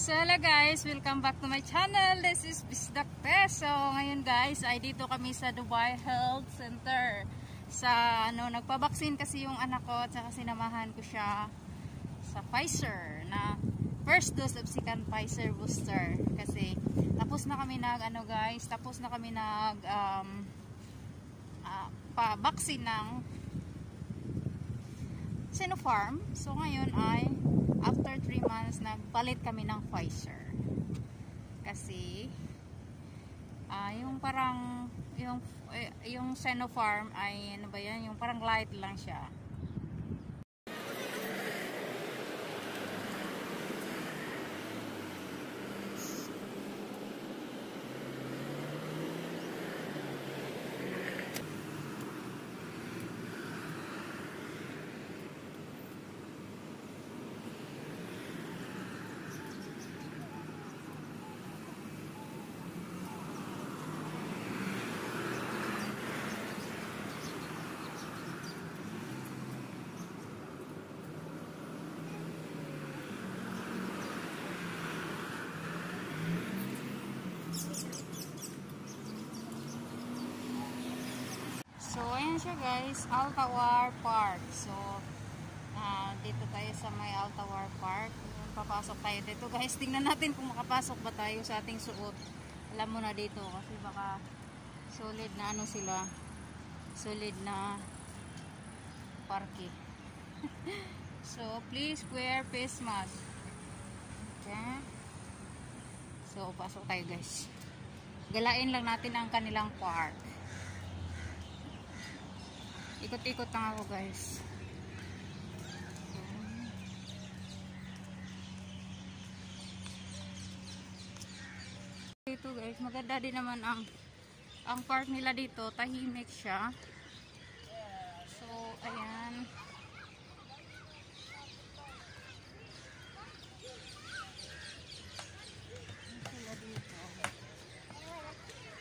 So hello guys, welcome back to my channel. This is Bisdakte. So ngayon guys, ay dito kami sa Dubai Health Center. Sa nagpabaksin kasi yung anak ko at saka sinamahan ko siya sa Pfizer na first dose of second Pfizer booster. Kasi tapos na kami pa-vaccine ng Sinopharm. So ngayon ay after 3 months nagpalit kami ng Pfizer. Kasi yung parang yung Sinopharm ay yung parang light lang siya. So, ayan siya guys, Altawar Park. So, dito tayo sa may Altawar Park. Papasok tayo dito guys. Tingnan natin kung makapasok ba tayo sa ating suot. Alam mo na dito kasi baka solid na sila. Solid na parke. So, please wear face mask. Okay. So, pasok tayo guys. Galain lang natin ang kanilang park. Ikot-ikot lang ako guys. Dito guys, maganda din naman ang park nila dito. Tahimik siya. So, ayan. Sila dito.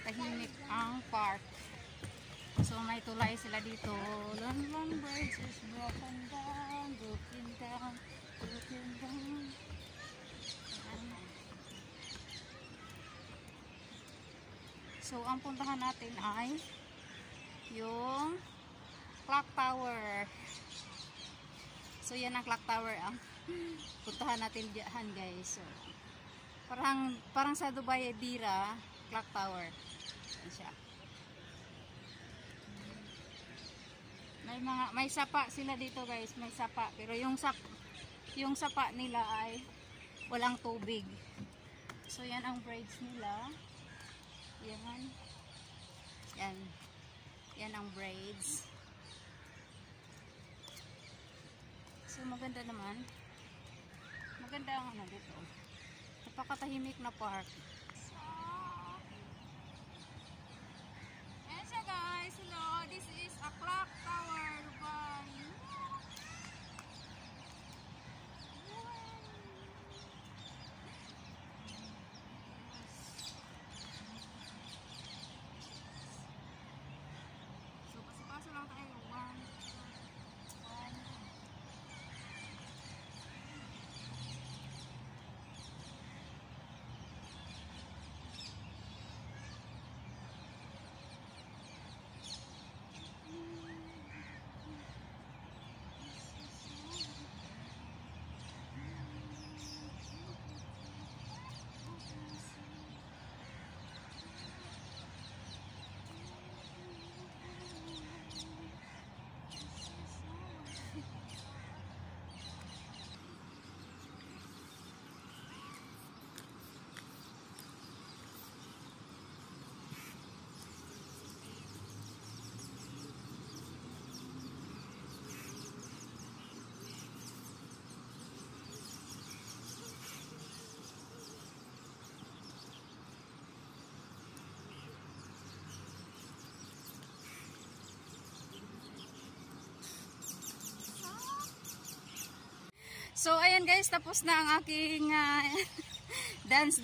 Tahimik ang park. So may tulay sila dito. Long bridge is broken down, broken down, broken down. So ang puntahan natin ay yung clock tower. So yan ang clock tower ang puntahan natin diyan guys. So parang sa Dubai Dira clock tower. Yan siya. May sapa sila dito guys, may sapa, pero yung sapa nila ay walang tubig. So yan ang braids nila. Yan ang braids. So maganda naman. Maganda ang dito. Napakatahimik na park. Ayan siya guys, hello, this is a clock tower. So paso-paso lang tayo. So ayan guys, tapos na ang aking dance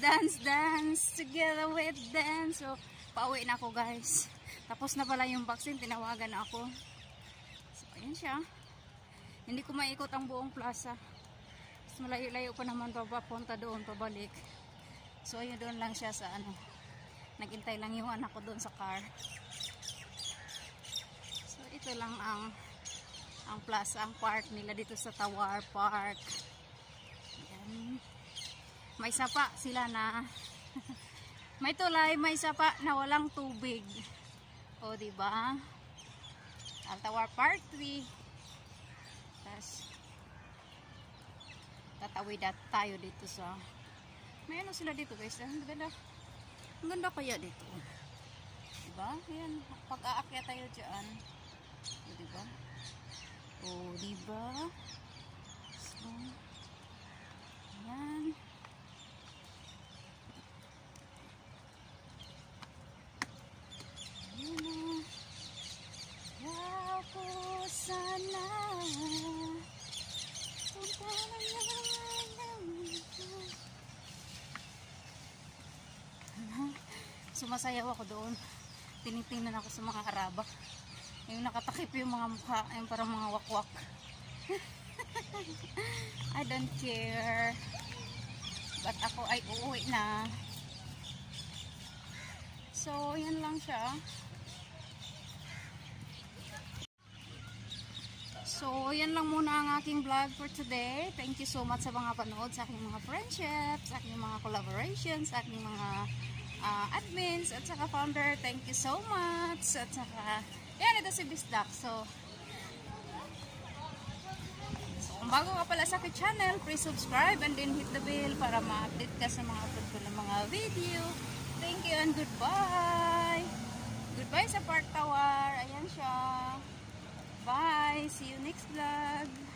together with dance. So pauwi na ako guys. Tapos na pala yung vaccine, tinawagan na ako. So ayan siya. Hindi ko maikot ang buong plaza. Mas malayo-layo pa naman papunta doon, pabalik. So ayun, doon lang siya sa ano. Naghintay lang yung anak ko doon sa car. So ito lang ang plaza, ang park nila dito sa Tawar Park. Ayan. May sapa sila na may tulay, may sapa na walang tubig. O diba? Tawar Park 3. Tapos tatawid tayo dito sa may ano sila dito guys. Ang ganda kaya dito. Diba? Ayan, pag-aakyat tayo dyan. O diba? O diba? So ayan. Sana sumasayaw ako doon, tinitingnan ako sa mga Araba, yung nakatakip yung mga mukha, yung parang mga wakwak. I don't care, but ako ay uuwi na. So yan lang siya. So, yan lang muna ang aking vlog for today. Thank you so much sa mga panood, sa aking mga friendships, sa aking mga collaborations, sa aking mga admins, at saka founder. Thank you so much. At saka, yan, ito si Bisdak. So kung bago ka pala sa aking channel, please subscribe and then hit the bell para ma-update ka sa mga upload ko ng mga video. Thank you and goodbye. Goodbye sa Park Tawar. Ayan siya. Bye! See you next vlog!